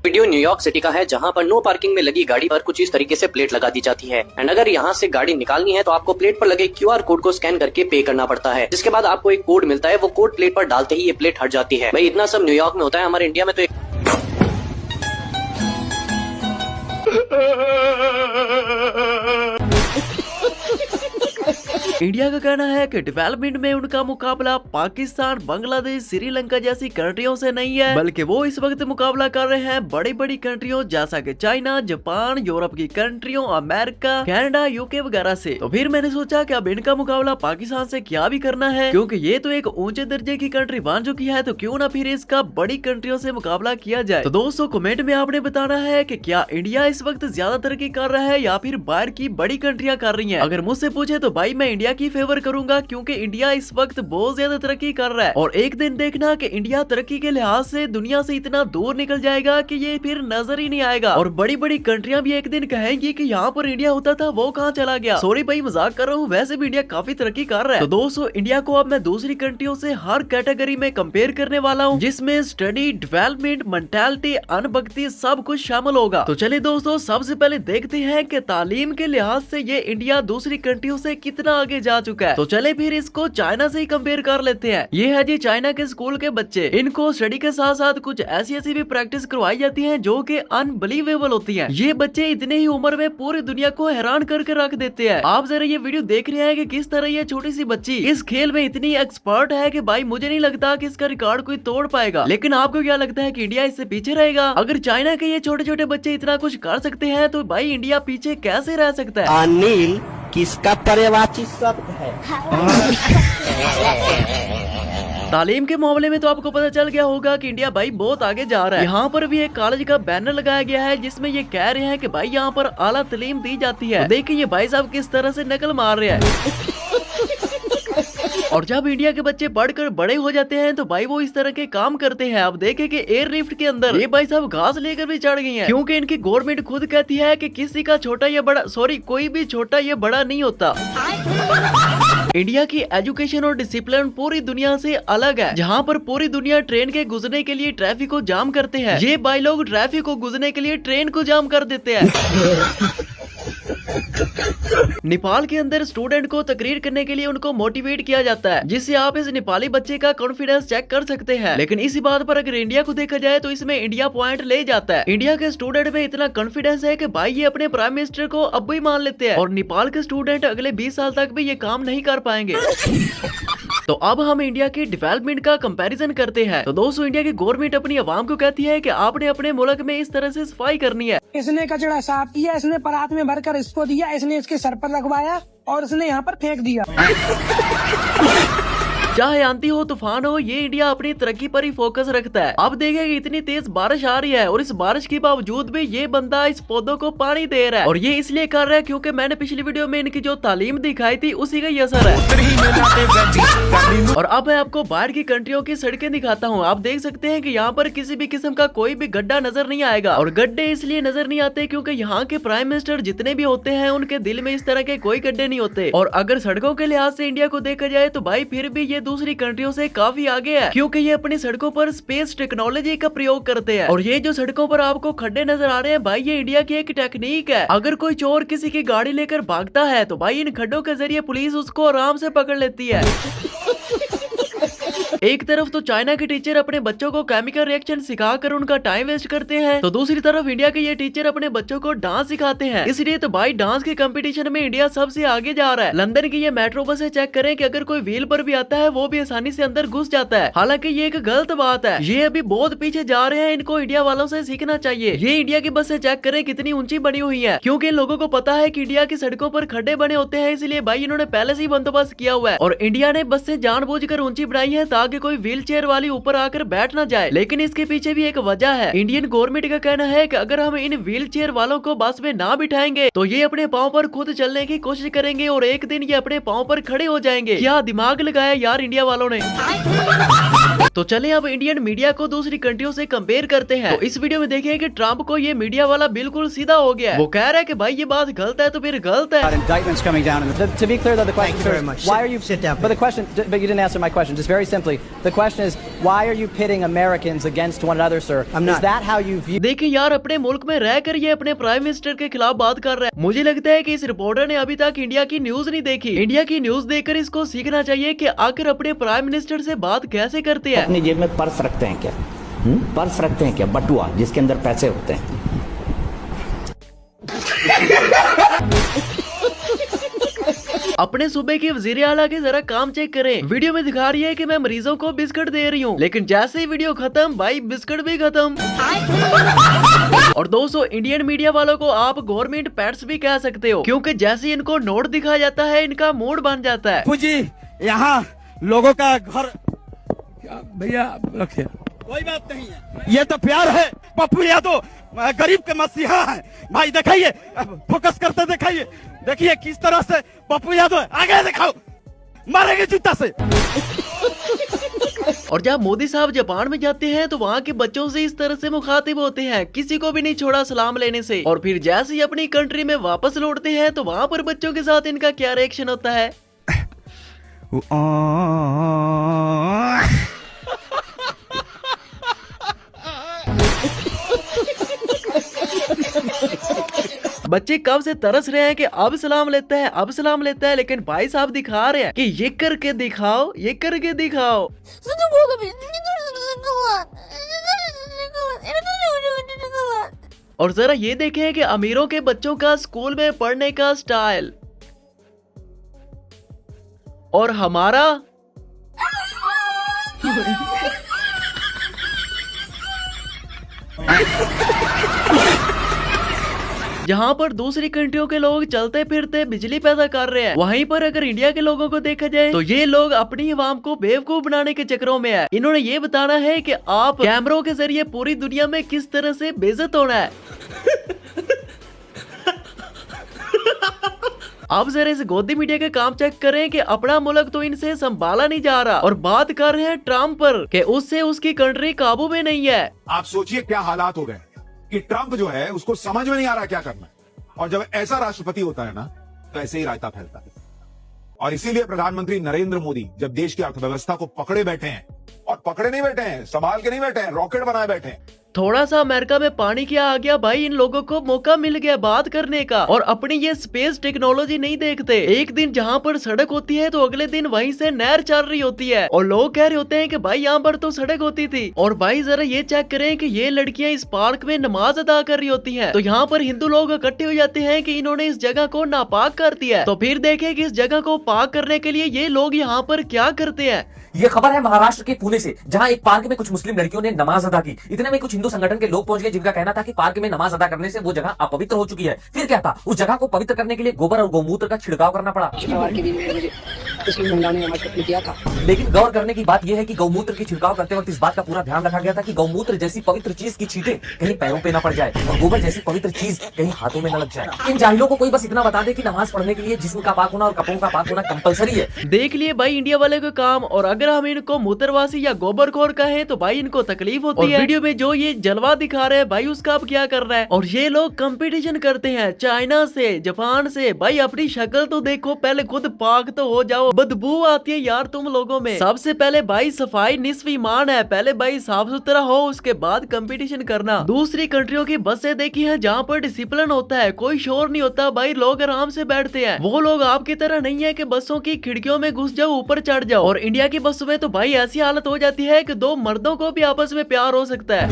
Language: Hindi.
वीडियो न्यूयॉर्क सिटी का है, जहां पर नो पार्किंग में लगी गाड़ी पर कुछ इस तरीके से प्लेट लगा दी जाती है। एंड अगर यहां से गाड़ी निकालनी है तो आपको प्लेट पर लगे QR कोड को स्कैन करके पे करना पड़ता है, जिसके बाद आपको एक कोड मिलता है। वो कोड प्लेट पर डालते ही ये प्लेट हट जाती है। भाई इतना सब न्यूयॉर्क में होता है, हमारे इंडिया में तो इंडिया का कहना है कि डेवलपमेंट में उनका मुकाबला पाकिस्तान, बांग्लादेश, श्रीलंका जैसी कंट्रियों से नहीं है, बल्कि वो इस वक्त मुकाबला कर रहे हैं बड़ी बड़ी कंट्रियों जैसा कि चाइना, जापान, यूरोप की कंट्रियों, अमेरिका, कनाडा, UK वगैरह से। तो फिर मैंने सोचा कि अब इनका मुकाबला पाकिस्तान से क्या भी करना है, क्योंकि ये तो एक ऊंचे दर्जे की कंट्री बन चुकी है, तो क्यों ना फिर इसका बड़ी कंट्रियों से मुकाबला किया जाए। तो दोस्तों कमेंट में आपने बताना है कि क्या इंडिया इस वक्त ज्यादा तरक्की कर रहा है या फिर बाहर की बड़ी कंट्रियां कर रही हैं। अगर मुझसे पूछे तो भाई मैं इंडिया की फेवर करूंगा, क्योंकि इंडिया इस वक्त बहुत ज्यादा तरक्की कर रहा है। और एक दिन देखना कि इंडिया तरक्की के लिहाज से दुनिया से इतना दूर निकल जाएगा कि ये फिर नजर ही नहीं आएगा। और बड़ी बड़ी कंट्रियां भी एक दिन कहेंगी कि यहाँ पर इंडिया होता था, वो कहाँ चला गया। सॉरी भाई मजाक कर रहा हूँ, वैसे भी इंडिया काफी तरक्की कर रहा है। तो दोस्तों इंडिया को अब मैं दूसरी कंट्रियों से हर कैटेगरी में कंपेयर करने वाला हूँ, जिसमें स्टडी, डेवलपमेंट, मेंटालिटी, अनुभक्ति सब कुछ शामिल होगा। तो चलिए दोस्तों सबसे पहले देखते हैं कि तालीम के लिहाज से ये इंडिया दूसरी कंट्रियों से कितना आगे जा चुका है। तो चले फिर इसको चाइना से ही कंपेयर कर लेते हैं। ये है जी चाइना के स्कूल के बच्चे। इनको स्टडी के साथ साथ कुछ ऐसी भी प्रैक्टिस करवाई जाती है जो कि अनबिलीवेबल होती है। ये बच्चे इतने ही उम्र में पूरी दुनिया को हैरान करके रख देते हैं। आप जरा ये वीडियो देख रहे हैं कि किस तरह ये छोटी सी बच्ची इस खेल में इतनी एक्सपर्ट है कि भाई मुझे नहीं लगता कि इसका रिकॉर्ड कोई तोड़ पाएगा। लेकिन आपको क्या लगता है कि इंडिया इससे पीछे रहेगा? अगर चाइना के ये छोटे छोटे बच्चे इतना कुछ कर सकते हैं तो भाई इंडिया पीछे कैसे रह सकता है? अनिल किसका पर्यायवाची शब्द है? तालीम के मामले में तो आपको पता चल गया होगा कि इंडिया भाई बहुत आगे जा रहा है। यहाँ पर भी एक कॉलेज का बैनर लगाया गया है जिसमें ये कह रहे हैं कि भाई यहाँ पर आला तालीम दी जाती है। तो देखिए ये भाई साहब किस तरह से नकल मार रहे हैं। और जब इंडिया के बच्चे पढ़कर बड़े हो जाते हैं तो भाई वो इस तरह के काम करते हैं। अब देखें कि एयर लिफ्ट के अंदर ये भाई साहब घास लेकर भी चढ़ गई हैं, क्योंकि इनकी गवर्नमेंट खुद कहती है कि किसी का छोटा या बड़ा, सॉरी कोई भी छोटा या बड़ा नहीं होता। इंडिया की एजुकेशन और डिसिप्लिन पूरी दुनिया से अलग है, जहाँ पर पूरी दुनिया ट्रेन के गुजरने के लिए ट्रैफिक को जाम करते हैं। ये भाई लोग ट्रैफिक को गुजरने के लिए ट्रेन को जाम कर देते हैं। नेपाल के अंदर स्टूडेंट को तकरीर करने के लिए उनको मोटिवेट किया जाता है, जिससे आप इस नेपाली बच्चे का कॉन्फिडेंस चेक कर सकते हैं। लेकिन इसी बात पर अगर इंडिया को देखा जाए तो इसमें इंडिया पॉइंट ले जाता है। इंडिया के स्टूडेंट में इतना कॉन्फिडेंस है कि भाई ये अपने प्राइम मिनिस्टर को अब भी मान लेते हैं, और नेपाल के स्टूडेंट अगले 20 साल तक भी ये काम नहीं कर पाएंगे। तो अब हम इंडिया के डेवलपमेंट का कंपैरिजन करते हैं। तो दोस्तों इंडिया की गवर्नमेंट अपनी आवाम को कहती है कि आपने अपने मुल्क में इस तरह से सफाई करनी है। इसने कचरा साफ किया, इसने परात में भरकर इसको दिया, इसने इसके सर पर रखवाया और इसने यहाँ पर फेंक दिया। चाहे आंधी हो तूफान हो, ये इंडिया अपनी तरक्की पर ही फोकस रखता है। अब देखें कि इतनी तेज बारिश आ रही है और इस बारिश के बावजूद भी ये बंदा इस पौधों को पानी दे रहा है, और ये इसलिए कर रहा है क्योंकि मैंने पिछली वीडियो में इनकी जो तालीम दिखाई थी उसी का ये असर है। और अब मैं आपको बाहर की कंट्रियों की सड़कें दिखाता हूँ। आप देख सकते हैं कि यहाँ पर किसी भी किस्म का कोई भी गड्ढा नजर नहीं आएगा, और गड्ढे इसलिए नजर नहीं आते क्योंकि यहाँ के प्राइम मिनिस्टर जितने भी होते हैं उनके दिल में इस तरह के कोई गड्ढे नहीं होते। और अगर सड़कों के लिहाज से इंडिया को देखा जाए तो भाई फिर भी ये दूसरी कंट्रियों से काफी आगे है, क्योंकि ये अपनी सड़कों पर स्पेस टेक्नोलॉजी का प्रयोग करते हैं। और ये जो सड़कों पर आपको खड्डे नजर आ रहे हैं भाई, ये इंडिया की एक टेक्निक है। अगर कोई चोर किसी की गाड़ी लेकर भागता है तो भाई इन खड्डों के जरिए पुलिस उसको आराम से पकड़ लेती है। एक तरफ तो चाइना के टीचर अपने बच्चों को केमिकल रिएक्शन सिखाकर उनका टाइम वेस्ट करते हैं, तो दूसरी तरफ इंडिया के ये टीचर अपने बच्चों को डांस सिखाते हैं। इसलिए तो भाई डांस के कंपटीशन में इंडिया सबसे आगे जा रहा है। लंदन की ये मेट्रो बसें चेक करें कि अगर कोई व्हील पर भी आता है वो भी आसानी से अंदर घुस जाता है। हालांकि ये एक गलत बात है, ये अभी बहुत पीछे जा रहे हैं, इनको इंडिया वालों से सीखना चाहिए। ये इंडिया की बसें चेक करें कितनी ऊंची बनी हुई है, क्योंकि इन लोगों को पता है कि इंडिया की सड़कों पर खड्डे बने होते हैं, इसलिए भाई इन्होंने पहले से ही बंदोबस्त किया हुआ है। और इंडिया ने बसें जानबूझकर ऊंची बनाई है ताकि कोई व्हील चेयर वाली ऊपर आकर बैठ ना जाए। लेकिन इसके पीछे भी एक वजह है। इंडियन गवर्नमेंट का कहना है कि अगर हम इन व्हील चेयर वालों को बस में ना बिठाएंगे तो ये अपने पाँव पर खुद चलने की कोशिश करेंगे और एक दिन ये अपने पाँव पर खड़े हो जाएंगे। क्या दिमाग लगाया यार इंडिया वालों ने। तो चले अब इंडियन मीडिया को दूसरी कंट्रियों से कंपेयर करते हैं। तो इस वीडियो में देखिए कि ट्रंप को ये मीडिया वाला बिल्कुल सीधा हो गया है। वो कह रहा है कि भाई ये बात गलत है तो फिर गलत है। Indictments coming down. To be clear, though, the question Thank you very much. why are you sit down? But the question, but you didn't answer my question. Just very simply, the question is, why are you pitting Americans against one another, sir? I'm not. Is that how you view? देखिए यार, अपने मुल्क में रहकर ये अपने प्राइम मिनिस्टर के खिलाफ बात कर रहा है। मुझे लगता है कि इस रिपोर्टर ने अभी तक इंडिया की न्यूज नहीं देखी। इंडिया की न्यूज देखकर इसको सीखना चाहिए कि आखिर अपने प्राइम मिनिस्टर से बात कैसे करते हैं। अपनी जेब में पर्स रखते हैं क्या? पर्स रखते हैं क्या? बटुआ जिसके अंदर पैसे होते हैं। अपने सूबे की वजीर आला के जरा काम चेक करें। वीडियो में दिखा रही है कि मैं मरीजों को बिस्किट दे रही हूँ, लेकिन जैसे ही वीडियो खत्म भाई बिस्किट भी खत्म। और दोस्तों, इंडियन मीडिया वालों को आप गवर्नमेंट पेट्स भी कह सकते हो, क्योंकि जैसे ही इनको नोट दिखाया जाता है इनका मूड बन जाता है। जी यहाँ लोगों का घर भैया रखिए, कोई बात नहीं है, ये तो प्यार है। पप्पू यादव गरीब के मसीहा है भाई। दिखाइए, फोकस करते दिखाइए, देखिए किस तरह से पप्पू यादव आगे दिखाओ, मारेंगे जूता से। और जब मोदी साहब जापान में जाते हैं तो वहाँ के बच्चों से इस तरह से मुखातिब होते हैं, किसी को भी नहीं छोड़ा सलाम लेने से। और फिर जैसे ही अपनी कंट्री में वापस लौटते हैं तो वहाँ पर बच्चों के साथ इनका क्या रिएक्शन होता है। बच्चे कब से तरस रहे हैं कि अब सलाम लेता है, अब सलाम लेता है, लेकिन भाई साहब दिखा रहे हैं कि ये करके दिखाओ, ये करके दिखाओ। और जरा ये देखें कि अमीरों के बच्चों का स्कूल में पढ़ने का स्टाइल और हमारा जहाँ पर दूसरी कंट्रियों के लोग चलते फिरते बिजली पैदा कर रहे हैं, वहीं पर अगर इंडिया के लोगों को देखा जाए तो ये लोग अपनी अवाम को बेवकूफ बनाने के चक्करों में है। इन्होंने ये बताना है कि आप कैमरों के जरिए पूरी दुनिया में किस तरह से बेइज्जत होना है। अब जरा इस गोदी मीडिया के काम चेक करें कि अपना मुल्क तो इनसे संभाला नहीं जा रहा, और बात कर रहे हैं ट्रम्प पर कि उससे उसकी कंट्री काबू में नहीं है। आप सोचिए क्या हालात हो गए कि ट्रंप जो है उसको समझ में नहीं आ रहा क्या करना है, और जब ऐसा राष्ट्रपति होता है ना तो ऐसे ही रायता फैलता है। और इसीलिए प्रधानमंत्री नरेंद्र मोदी जब देश की अर्थव्यवस्था को पकड़े बैठे हैं, और पकड़े नहीं बैठे हैं, संभाल के नहीं बैठे हैं, रॉकेट बनाए बैठे हैं। थोड़ा सा अमेरिका में पानी क्या आ गया भाई, इन लोगों को मौका मिल गया बात करने का, और अपनी ये स्पेस टेक्नोलॉजी नहीं देखते। एक दिन जहाँ पर सड़क होती है तो अगले दिन वहीं से नहर चल रही होती है, और लोग कह रहे होते हैं कि भाई यहाँ पर तो सड़क होती थी। और भाई जरा ये चेक करें कि ये लड़कियां इस पार्क में नमाज अदा कर रही होती हैं, तो यहाँ पर हिंदू लोग इकट्ठे हो जाते हैं कि इन्होंने इस जगह को नापाक कर दिया है। तो फिर देखें कि इस जगह को पाक करने के लिए ये लोग यहाँ पर क्या करते हैं। ये खबर है महाराष्ट्र के पुणे से, जहां एक पार्क में कुछ मुस्लिम लड़कियों ने नमाज अदा की। इतने में कुछ हिंदू संगठन के लोग पहुंच गए, जिनका कहना था कि पार्क में नमाज अदा करने से वो जगह अपवित्र हो चुकी है। फिर क्या था, उस जगह को पवित्र करने के लिए गोबर और गौमूत्र का छिड़काव करना पड़ा। लेकिन गौर करने की बात यह है कि गौमूत्र की छिड़काव करते वक्त इस बात का पूरा ध्यान रखा गया था कि गौमूत्र जैसी पवित्र चीज की छींटे कहीं पैरों पे न पड़ जाए, और गोबर जैसी पवित्र चीज कहीं हाथों में न लग जाए। इन जाहिलों को कोई बस इतना बता दे कि नमाज पढ़ने के लिए जिस्म का पाक होना और कपड़ों का पाक होना कंपलसरी है। देख लिए भाई इंडिया वाले का काम, और अगर हम इनको मूत्रवासी या गोबरखोर कहें तो भाई इनको तकलीफ होती है। वीडियो में जो ये जलवा दिखा रहे हैं भाई उसका अब क्या कर रहा है। और ये लोग कंपटीशन करते हैं चाइना से, जापान से। भाई अपनी शक्ल तो देखो, पहले खुद पाक तो हो जाओ, बदबू आती है यार तुम लोगों में। सबसे पहले भाई सफाई निस्फ ईमान है, पहले भाई साफ सुथरा हो, उसके बाद कंपटीशन करना। दूसरी कंट्रियों की बसें देखी है जहाँ पर डिसिप्लिन होता है, कोई शोर नहीं होता भाई, लोग आराम से बैठते हैं। वो लोग आपकी तरह नहीं है कि बसों की खिड़कियों में घुस जाओ, ऊपर चढ़ जाओ। और इंडिया की बसों में तो भाई ऐसी हालत हो जाती है कि दो मर्दों को भी आपस में प्यार हो सकता है।